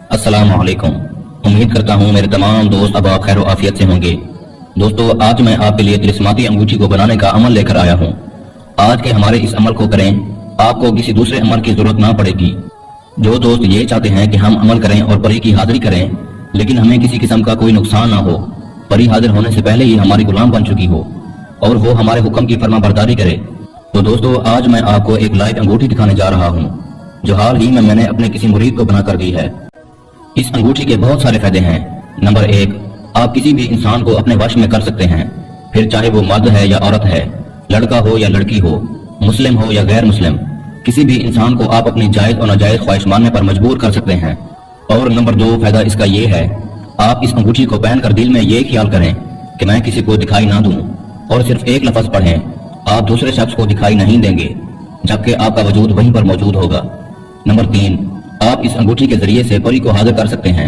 अस्सलाम वालेकुम। उम्मीद करता हूँ मेरे तमाम दोस्त अब आप खैर आफियत से होंगे। दोस्तों, आज मैं आपके लिए तिलिस्माती अंगूठी को बनाने का अमल लेकर आया हूँ। आज के हमारे इस अमल को करें, आपको किसी दूसरे अमल की जरूरत ना पड़ेगी। जो दोस्त ये चाहते हैं कि हम अमल करें और परी की हाजिरी करें, लेकिन हमें किसी किस्म का कोई नुकसान ना हो, परी हाजिर होने से पहले ही हमारी गुलाम बन चुकी हो और वो हमारे हुक्म की फर्मा बरदारी करे, तो दोस्तों आज मैं आपको एक लाइट अंगूठी दिखाने जा रहा हूँ जो हाल ही में मैंने अपने किसी मुरीद को बना कर दी है। इस अंगूठी के बहुत सारे फायदे हैं। नंबर 1, आप किसी भी इंसान को अपने वश में कर सकते हैं, फिर चाहे वो मर्द है या औरत है, लड़का हो या लड़की हो, मुस्लिम हो या गैर मुस्लिम, किसी भी इंसान को आप अपनी जायज और नाजायज ख्वाहिश मानने पर मजबूर कर सकते हैं। और नंबर 2 फायदा इसका ये है, आप इस अंगूठी को पहनकर दिल में ये ख्याल करें कि मैं किसी को दिखाई ना दूं, और सिर्फ एक लफ्ज पढ़ें, आप दूसरे शख्स को दिखाई नहीं देंगे, जबकि आपका वजूद वहीं पर मौजूद होगा। नंबर 3, आप इस अंगूठी के जरिए से परी को हाजिर कर सकते हैं।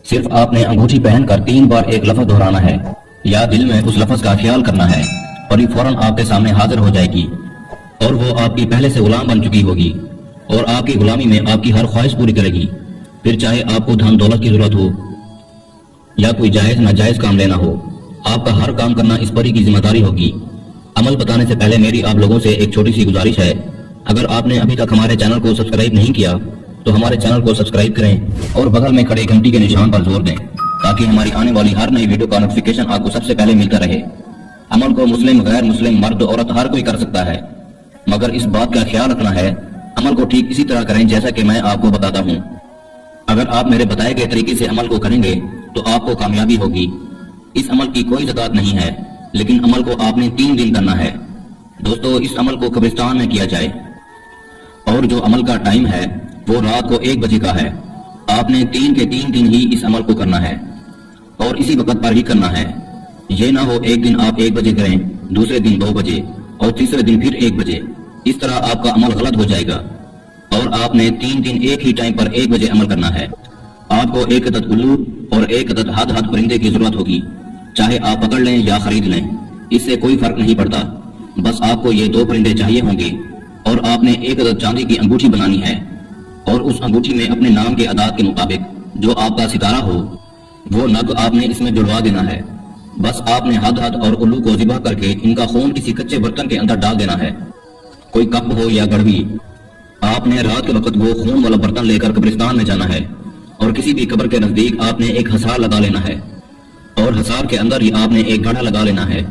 सिर्फ आपने अंगूठी पहनकर 3 बार एक लफ्ज दोहराना है या दिल में उस लफ्ज का ख्याल करना है, परी फौरन आपके सामने हाजिर हो जाएगी और वो आपकी पहले से गुलाम बन चुकी होगी और आपकी गुलामी में आपकी हर ख्वाहिश पूरी करेगी। फिर चाहे आपको धन दौलत की जरूरत हो या कोई जायज नाजायज काम लेना हो, आपका हर काम करना इस परी की जिम्मेदारी होगी। अमल बताने से पहले मेरी आप लोगों से एक छोटी सी गुजारिश है, अगर आपने अभी तक हमारे चैनल को सब्सक्राइब नहीं किया तो हमारे चैनल को सब्सक्राइब करें और बगल में खड़े घंटी के निशान पर जोर दें, ताकि हमारी आने वाली हर नई वीडियो का नोटिफिकेशन आपको सबसे पहले मिलता रहे। अमल को मुस्लिम, गैर मुस्लिम, मर्द, औरत हर कोई कर सकता है, मगर इस बात का ख्याल रखना है अमल को ठीक इसी तरह करें जैसा कि मैं आपको बताता हूँ। अगर आप मेरे बताए गए तरीके से अमल को करेंगे तो आपको कामयाबी होगी। इस अमल की कोई ज़कात नहीं है, लेकिन अमल को आपने 3 दिन करना है। दोस्तों, इस अमल को कब्रिस्तान में किया जाए और जो अमल का टाइम है वो रात को 1 बजे का है। आपने 3 के 3 दिन ही इस अमल को करना है और इसी वक्त पर ही करना है। ये ना हो एक दिन आप 1 बजे करें, दूसरे दिन 2 बजे और तीसरे दिन फिर 1 बजे, इस तरह आपका अमल गलत हो जाएगा। और आपने 3 दिन एक ही टाइम पर 1 बजे अमल करना है। आपको एक अदद उल्लू और एक अदद हद परिंदे की जरूरत होगी, चाहे आप पकड़ लें या खरीद लें, इससे कोई फर्क नहीं पड़ता। बस आपको ये 2 परिंदे चाहिए होंगे और आपने एक अदद चांदी की अंगूठी बनानी है और उस अंगूठी में अपने नाम के अदाद के मुताबिक जो आपका सितारा हो वो नग आपने इसमें जुड़वा देना है। बस आपने हद और उल्लू को ज़िबा करके इनका खून किसी कच्चे बर्तन के अंदर डाल देना है, कोई कप हो या गड़वी। आपने रात के वक्त वो खून वाला बर्तन लेकर कब्रिस्तान में जाना है और किसी भी कब्र के नजदीक आपने एक हसार लगा लेना है और हसार के अंदर ही आपने एक गड्ढा लगा लेना है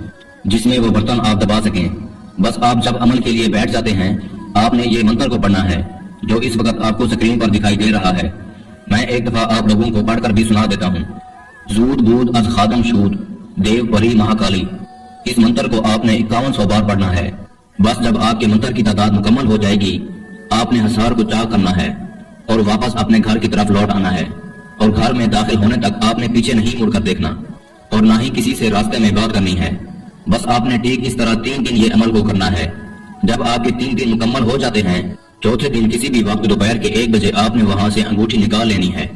जिसमें वो बर्तन आप दबा सकें। बस आप जब अमल के लिए बैठ जाते हैं, आपने ये मंत्र को पढ़ना है जो इस वक्त आपको स्क्रीन पर दिखाई दे रहा है। मैं एक दफा आप लोगों को पढ़कर भी सुना देता हूँ। जूद बूद अज खादम शूद देव परी महाकाली। इस मंत्र को आपने 5100 बार पढ़ना है। बस जब आपके मंत्र की तादाद मुकम्मल हो जाएगी, आपने हसार को चाक करना है और वापस अपने घर की तरफ लौट आना है और घर में दाखिल होने तक आपने पीछे नहीं मुड़कर देखना और ना ही किसी से रास्ते में बात करनी है। बस आपने ठीक इस तरह 3 दिन ये अमल को करना है। जब आपके 3 दिन मुकम्मल हो जाते हैं, चौथे दिन किसी भी वक्त दोपहर के 1 बजे आपने वहां से अंगूठी निकाल लेनी है।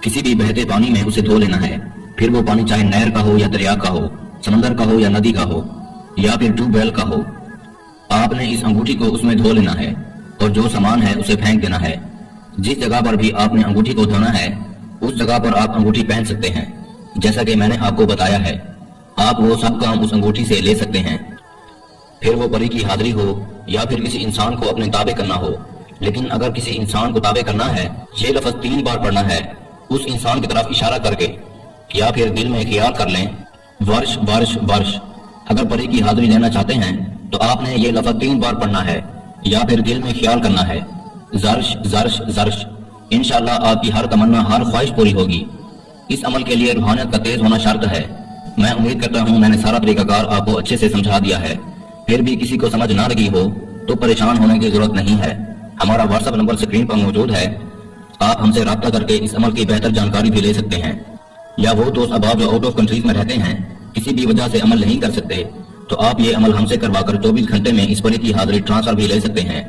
किसी भी बहते पानी में उसे धो लेना है, फिर वो पानी चाहे नहर का हो या दरिया का हो, समंदर का हो या नदी का हो या फिर ट्यूबवेल का हो। आपने इस अंगूठी को उसमें धो लेना है और जो सामान है उसे फेंक देना है। जिस जगह पर भी आपने अंगूठी को धोना है उस जगह पर आप अंगूठी पहन सकते हैं, जैसा कि मैंने आपको बताया है। आप वो सब काम उस अंगूठी से ले सकते हैं, फिर वो परी की हाजिरी हो या फिर किसी इंसान को अपने ताबे करना हो। लेकिन अगर किसी इंसान को ताबे करना है, ये लफ्ज 3 बार पढ़ना है उस इंसान की तरफ इशारा करके, या फिर दिल में ख्याल कर लें वर्ष वर्ष वर्ष। अगर परी की हाजिरी लेना चाहते हैं तो आपने ये लफ्ज 3 बार पढ़ना है या फिर दिल में ख्याल करना है जर्श जर्श जर्श। इंशाअल्लाह आपकी हर तमन्ना, हर ख्वाहिश पूरी होगी। इस अमल के लिए रूहानियत का तेज होना शर्त है। मैं उम्मीद करता हूँ मैंने सारा तरीकाकार आपको अच्छे से समझा दिया है। फिर भी किसी को समझ ना लगी हो तो परेशान होने की जरूरत नहीं है। हमारा व्हाट्सएप नंबर स्क्रीन पर मौजूद है, आप हमसे राब्ता करके इस अमल की बेहतर जानकारी भी ले सकते हैं। या वो दोस्त अब जो आउट ऑफ कंट्रीज में रहते हैं, किसी भी वजह से अमल नहीं कर सकते, तो आप ये अमल हमसे करवाकर 24 घंटे में इस परी की हाजिरी ट्रांसफर भी ले सकते हैं।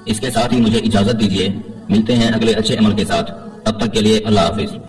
इसके साथ ही मुझे इजाजत दीजिए, मिलते हैं अगले अच्छे अमल के साथ। तब तक के लिए अल्लाह हाफिज।